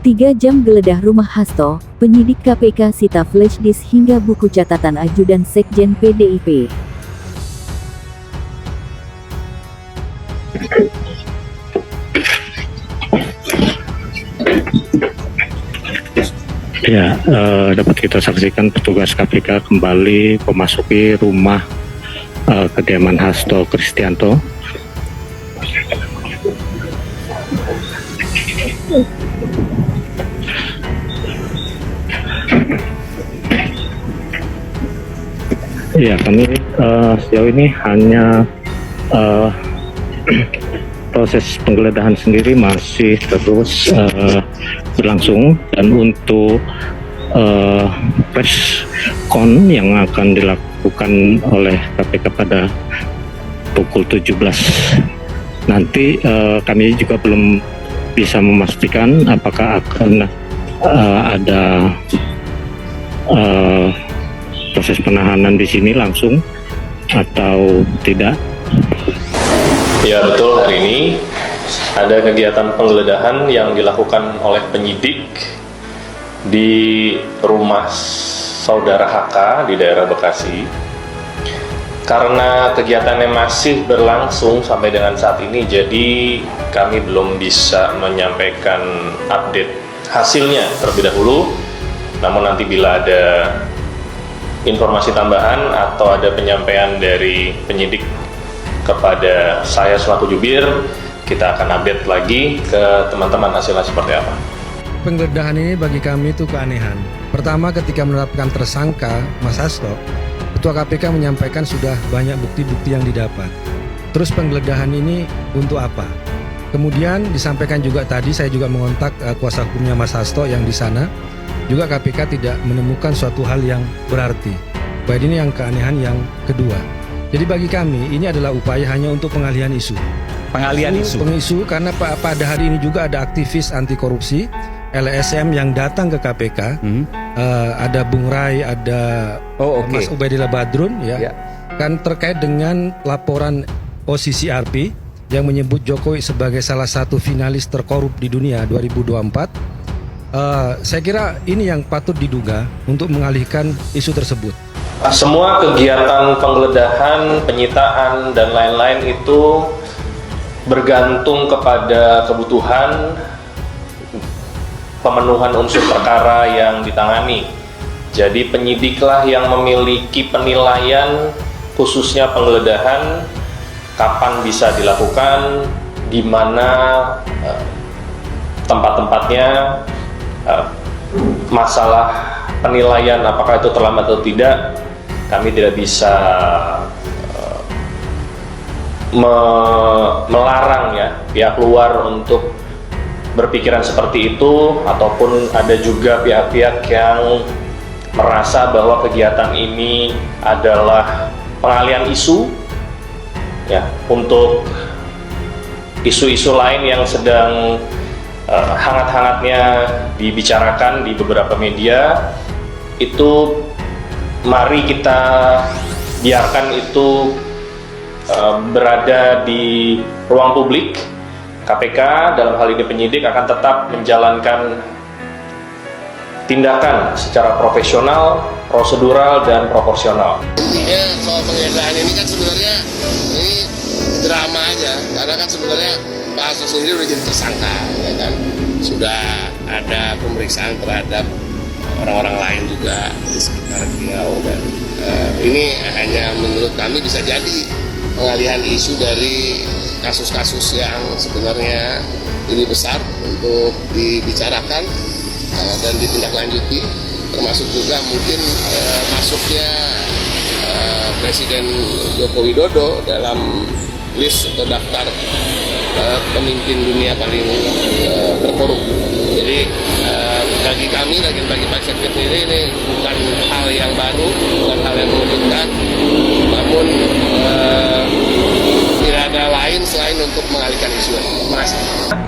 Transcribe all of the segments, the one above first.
3 jam geledah rumah Hasto, penyidik KPK sita flash disk hingga buku catatan ajudan Sekjen PDIP. Ya, dapat kita saksikan petugas KPK kembali memasuki rumah kediaman Hasto Kristianto. Ya, kami sejauh ini hanya proses penggeledahan sendiri masih terus berlangsung, dan untuk press con yang akan dilakukan oleh KPK pada pukul 17 nanti, kami juga belum bisa memastikan apakah akan ada proses penahanan di sini langsung atau tidak. Ya betul, hari ini ada kegiatan penggeledahan yang dilakukan oleh penyidik di rumah saudara HK di daerah Bekasi. Karena kegiatannya masih berlangsung sampai dengan saat ini, jadi kami belum bisa menyampaikan update hasilnya terlebih dahulu. Namun nanti bila ada informasi tambahan atau ada penyampaian dari penyidik kepada saya selaku jubir, kita akan update lagi ke teman-teman hasilnya seperti apa. Penggeledahan ini bagi kami itu keanehan. Pertama, ketika menetapkan tersangka Mas Hasto, Ketua KPK menyampaikan sudah banyak bukti-bukti yang didapat. Terus penggeledahan ini untuk apa? Kemudian disampaikan juga tadi, saya juga mengontak kuasa hukumnya Mas Hasto yang di sana. Juga KPK tidak menemukan suatu hal yang berarti. Baik, ini yang keanehan yang kedua. Jadi bagi kami ini adalah upaya hanya untuk pengalihan isu. Pengalihan isu karena pada hari ini juga ada aktivis anti korupsi LSM yang datang ke KPK. Ada Bung Rai, ada Mas Ubaidillah Badrun, ya. Kan terkait dengan laporan OCCRP yang menyebut Jokowi sebagai salah satu finalis terkorup di dunia 2024. Saya kira ini yang patut diduga untuk mengalihkan isu tersebut. Semua kegiatan penggeledahan, penyitaan, dan lain-lain itu bergantung kepada kebutuhan pemenuhan unsur perkara yang ditangani. Jadi penyidiklah yang memiliki penilaian khususnya penggeledahan, kapan bisa dilakukan, di mana tempat-tempatnya, masalah penilaian apakah itu terlambat atau tidak, kami tidak bisa melarang ya pihak luar untuk berpikiran seperti itu, ataupun ada juga pihak-pihak yang merasa bahwa kegiatan ini adalah pengalihan isu ya untuk isu-isu lain yang sedang hangat-hangatnya dibicarakan di beberapa media. Itu mari kita biarkan itu berada di ruang publik. KPK dalam hal ini penyidik akan tetap menjalankan tindakan secara profesional, prosedural, dan proporsional. Ya, soal penggeledahan ini kan sebenarnya ini drama aja, karena kan sebenarnya Pak Hasto sendiri udah jadi tersangka, ya kan? Sudah ada pemeriksaan terhadap orang-orang lain juga di sekitar beliau, dan ini hanya menurut kami bisa jadi pengalihan isu dari kasus-kasus yang sebenarnya ini besar untuk dibicarakan dan ditindaklanjuti, termasuk juga mungkin masuknya Presiden Joko Widodo dalam list atau daftar pemimpin dunia paling terkorup. Jadi bagi kami, bagi Pak Sekjen sendiri, ini bukan hal yang baru, bukan hal yang mengejutkan, namun tidak ada lain selain untuk mengalihkan isu. Mas,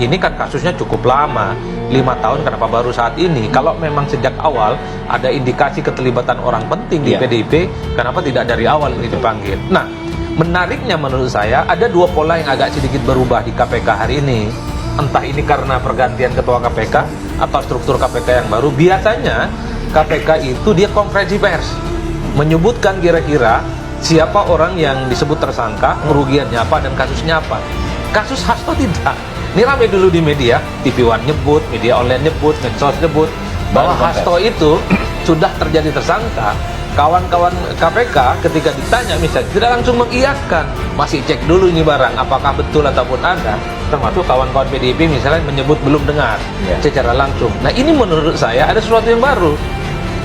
ini kan kasusnya cukup lama, 5 tahun, kenapa baru saat ini? Kalau memang sejak awal ada indikasi keterlibatan orang penting di PDIP, kenapa tidak dari awal ini dipanggil? Nah, menariknya menurut saya ada dua pola yang agak sedikit berubah di KPK hari ini. Entah ini karena pergantian ketua KPK atau struktur KPK yang baru, biasanya KPK itu dia konferensi pers menyebutkan kira-kira siapa orang yang disebut tersangka, kerugiannya apa, dan kasusnya apa. Kasus Hasto tidak. Ini ramai dulu di media, TV One nyebut, media online nyebut, medsos nyebut bahwa Hasto itu sudah terjadi tersangka. Kawan-kawan KPK ketika ditanya misalnya tidak langsung mengiyakan, masih cek dulu ini barang apakah betul ataupun ada. Termasuk kawan-kawan PDIP misalnya menyebut belum dengar secara langsung. Nah ini menurut saya ada sesuatu yang baru.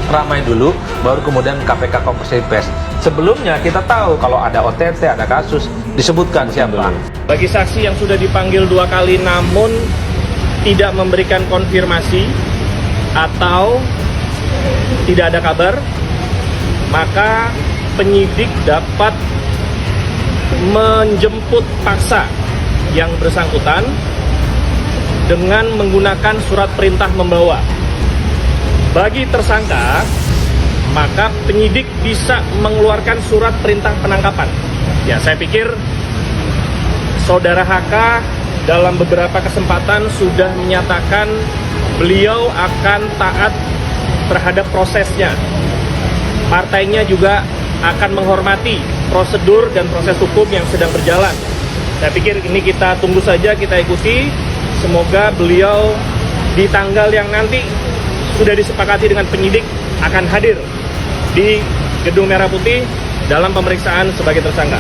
Ramai dulu, baru kemudian KPK konferensi pers. Sebelumnya kita tahu kalau ada OTT, ada kasus, disebutkan siapa. Bagi saksi yang sudah dipanggil 2 kali namun tidak memberikan konfirmasi atau tidak ada kabar, maka penyidik dapat menjemput paksa yang bersangkutan dengan menggunakan surat perintah membawa. Bagi tersangka, maka penyidik bisa mengeluarkan surat perintah penangkapan. Ya, saya pikir Saudara HK dalam beberapa kesempatan sudah menyatakan beliau akan taat terhadap prosesnya. Partainya juga akan menghormati prosedur dan proses hukum yang sedang berjalan. Saya pikir ini kita tunggu saja, kita ikuti. Semoga beliau di tanggal yang nanti sudah disepakati dengan penyidik akan hadir di Gedung Merah Putih dalam pemeriksaan sebagai tersangka.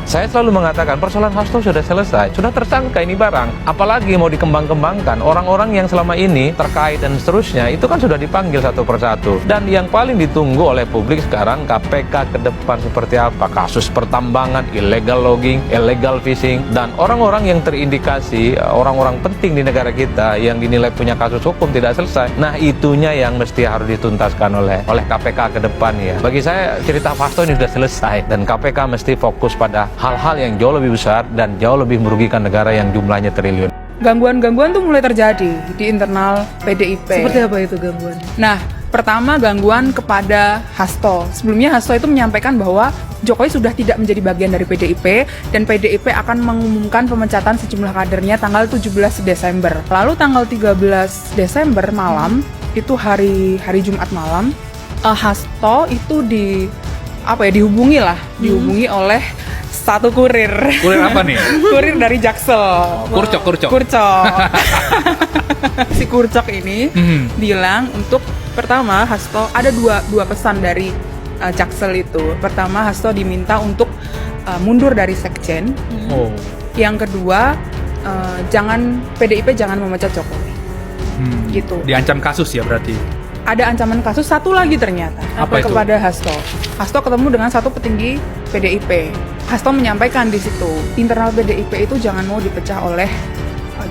Saya selalu mengatakan persoalan Hasto sudah selesai, sudah tersangka ini barang. Apalagi mau dikembang-kembangkan, orang-orang yang selama ini terkait dan seterusnya itu kan sudah dipanggil satu persatu. Dan yang paling ditunggu oleh publik sekarang KPK ke depan seperti apa? Kasus pertambangan, illegal logging, illegal fishing, dan orang-orang yang terindikasi, orang-orang penting di negara kita yang dinilai punya kasus hukum tidak selesai. Nah itunya yang mesti harus dituntaskan oleh KPK ke depan ya. Bagi saya cerita Hasto ini sudah selesai dan KPK mesti fokus pada hal-hal yang jauh lebih besar dan jauh lebih merugikan negara yang jumlahnya triliun. Gangguan-gangguan tuh mulai terjadi di internal PDIP. Seperti apa itu gangguan? Nah, pertama gangguan kepada Hasto. Sebelumnya Hasto itu menyampaikan bahwa Jokowi sudah tidak menjadi bagian dari PDIP dan PDIP akan mengumumkan pemecatan sejumlah kadernya tanggal 17 Desember. Lalu tanggal 13 Desember malam, itu hari Jumat malam, Hasto itu dihubungi oleh satu kurir. Kurir apa nih? Kurir dari Jaksel. Kurcok. Si Kurcok ini bilang untuk pertama Hasto ada dua pesan dari Jaksel itu. Pertama Hasto diminta untuk mundur dari sekjen. Yang kedua PDIP jangan memecat Jokowi. Gitu. Diancam kasus ya berarti? Ada ancaman kasus satu lagi ternyata kepada Hasto. Hasto ketemu dengan satu petinggi PDIP. Hasto menyampaikan di situ internal PDIP itu jangan mau dipecah oleh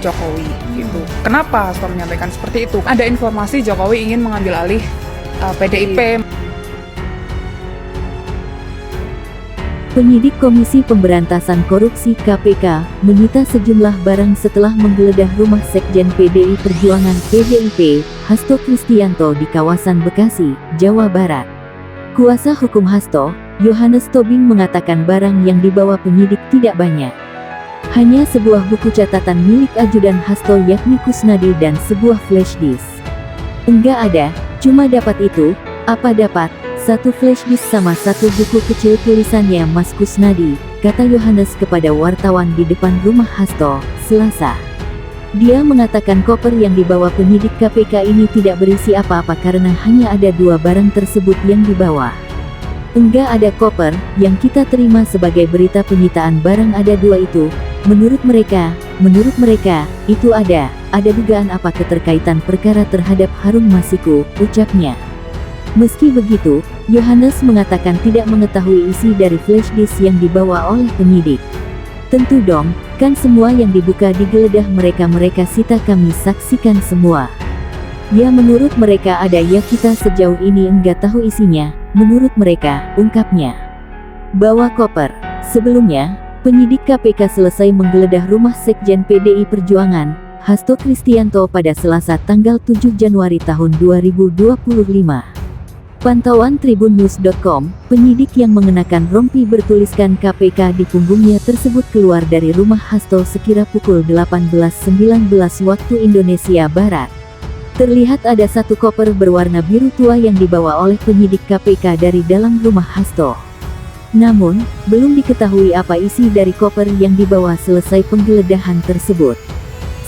Jokowi gitu. Kenapa Hasto menyampaikan seperti itu? Ada informasi Jokowi ingin mengambil alih PDIP. Penyidik Komisi Pemberantasan Korupsi KPK menyita sejumlah barang setelah menggeledah rumah Sekjen PDI Perjuangan PDIP, Hasto Kristianto di kawasan Bekasi, Jawa Barat. Kuasa hukum Hasto, Yohanes Tobing mengatakan barang yang dibawa penyidik tidak banyak. Hanya sebuah buku catatan milik ajudan Hasto yakni Kusnadi dan sebuah flash disk. Enggak ada, cuma dapat itu, apa dapat? Satu flash disk sama satu buku kecil tulisannya Mas Kusnadi, kata Yohanes kepada wartawan di depan rumah Hasto, Selasa. Dia mengatakan koper yang dibawa penyidik KPK ini tidak berisi apa-apa karena hanya ada 2 barang tersebut yang dibawa. Enggak ada koper, yang kita terima sebagai berita penyitaan barang ada 2 itu. Menurut mereka, itu ada dugaan apa keterkaitan perkara terhadap Harun Masiku, ucapnya. Meski begitu, Yohanes mengatakan tidak mengetahui isi dari flash disk yang dibawa oleh penyidik. Tentu dong, kan semua yang dibuka digeledah mereka sita kami saksikan semua. Ya menurut mereka ada ya kita sejauh ini enggak tahu isinya, menurut mereka, ungkapnya. Bawa koper. Sebelumnya, penyidik KPK selesai menggeledah rumah Sekjen PDI Perjuangan, Hasto Kristianto pada Selasa tanggal 7 Januari tahun 2025. Pantauan tribunnews.com, penyidik yang mengenakan rompi bertuliskan KPK di punggungnya tersebut keluar dari rumah Hasto sekira pukul 18.19 waktu Indonesia Barat. Terlihat ada satu koper berwarna biru tua yang dibawa oleh penyidik KPK dari dalam rumah Hasto. Namun, belum diketahui apa isi dari koper yang dibawa selesai penggeledahan tersebut.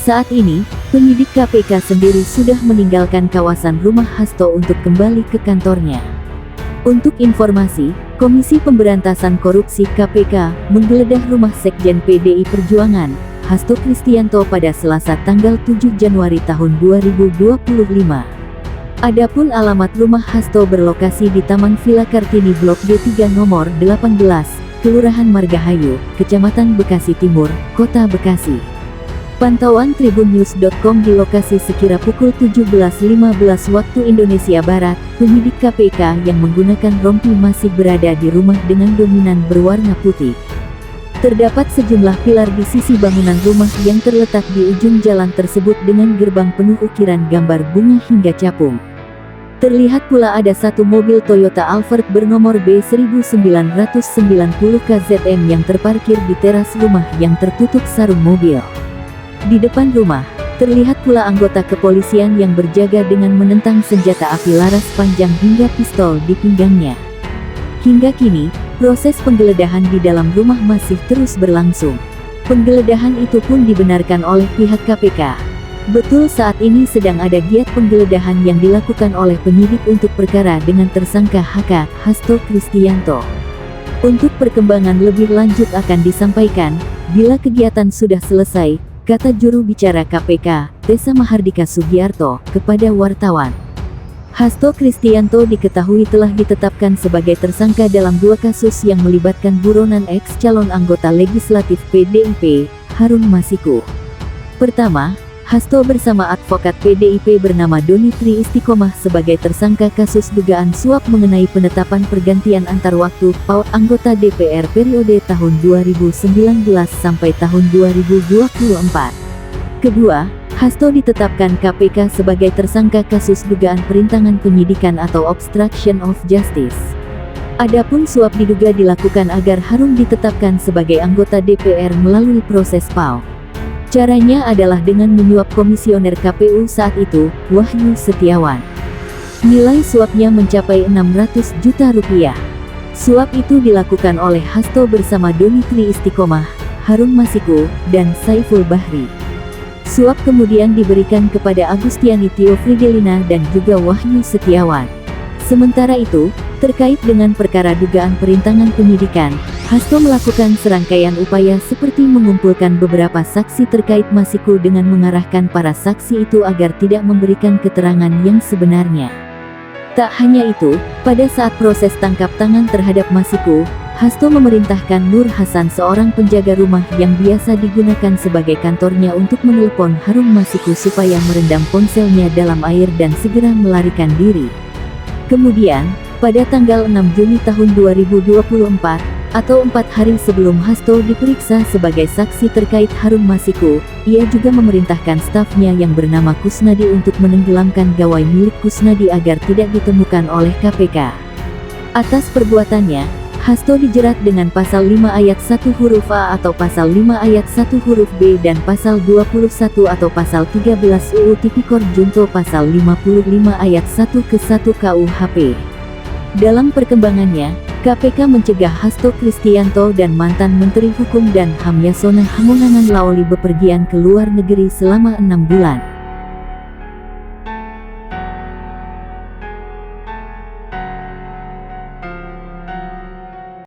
Saat ini, penyidik KPK sendiri sudah meninggalkan kawasan rumah Hasto untuk kembali ke kantornya. Untuk informasi, Komisi Pemberantasan Korupsi KPK menggeledah rumah Sekjen PDI Perjuangan, Hasto Kristianto pada Selasa tanggal 7 Januari tahun 2025. Adapun alamat rumah Hasto berlokasi di Taman Villa Kartini Blok D3 nomor 18, Kelurahan Margahayu, Kecamatan Bekasi Timur, Kota Bekasi. Pantauan tribunnews.com di lokasi sekira pukul 17.15 waktu Indonesia Barat, penyidik KPK yang menggunakan rompi masih berada di rumah dengan dominan berwarna putih. Terdapat sejumlah pilar di sisi bangunan rumah yang terletak di ujung jalan tersebut dengan gerbang penuh ukiran gambar bunga hingga capung. Terlihat pula ada satu mobil Toyota Alphard bernomor B1990 KZM yang terparkir di teras rumah yang tertutup sarung mobil. Di depan rumah, terlihat pula anggota kepolisian yang berjaga dengan menentang senjata api laras panjang hingga pistol di pinggangnya. Hingga kini, proses penggeledahan di dalam rumah masih terus berlangsung. Penggeledahan itu pun dibenarkan oleh pihak KPK. Betul saat ini sedang ada giat penggeledahan yang dilakukan oleh penyidik untuk perkara dengan tersangka HK, Hasto Kristianto. Untuk perkembangan lebih lanjut akan disampaikan, bila kegiatan sudah selesai, kata juru bicara KPK, Tessa Mahardika Sugiarto, kepada wartawan. Hasto Kristianto diketahui telah ditetapkan sebagai tersangka dalam 2 kasus yang melibatkan buronan ex-calon anggota legislatif PDIP, Harun Masiku. Pertama, Hasto bersama advokat PDIP bernama Doni Tri Istiqomah sebagai tersangka kasus dugaan suap mengenai penetapan pergantian antar waktu PAU anggota DPR periode tahun 2019 sampai tahun 2024. Kedua, Hasto ditetapkan KPK sebagai tersangka kasus dugaan perintangan penyidikan atau obstruction of justice. Adapun suap diduga dilakukan agar Harun ditetapkan sebagai anggota DPR melalui proses PAU. Caranya adalah dengan menyuap komisioner KPU saat itu, Wahyu Setiawan. Nilai suapnya mencapai 600 juta rupiah. Suap itu dilakukan oleh Hasto bersama Doni Tri Istiqomah, Harun Masiku, dan Saiful Bahri. Suap kemudian diberikan kepada Agustiani Tio Fridelina dan juga Wahyu Setiawan. Sementara itu, terkait dengan perkara dugaan perintangan penyidikan, Hasto melakukan serangkaian upaya seperti mengumpulkan beberapa saksi terkait Masiku dengan mengarahkan para saksi itu agar tidak memberikan keterangan yang sebenarnya. Tak hanya itu, pada saat proses tangkap tangan terhadap Masiku, Hasto memerintahkan Nur Hasan seorang penjaga rumah yang biasa digunakan sebagai kantornya untuk menelpon Harun Masiku supaya merendam ponselnya dalam air dan segera melarikan diri. Kemudian, pada tanggal 6 Juni tahun 2024, atau 4 hari sebelum Hasto diperiksa sebagai saksi terkait Harun Masiku, ia juga memerintahkan stafnya yang bernama Kusnadi untuk menenggelamkan gawai milik Kusnadi agar tidak ditemukan oleh KPK. Atas perbuatannya, Hasto dijerat dengan pasal 5 ayat 1 huruf A atau pasal 5 ayat 1 huruf B dan pasal 21 atau pasal 13 UU Tipikor Junto pasal 55 ayat 1 ke 1 KUHP. Dalam perkembangannya, KPK mencegah Hasto Kristianto dan mantan Menteri Hukum dan HAM Yasona Hamonangan Laoli bepergian ke luar negeri selama 6 bulan.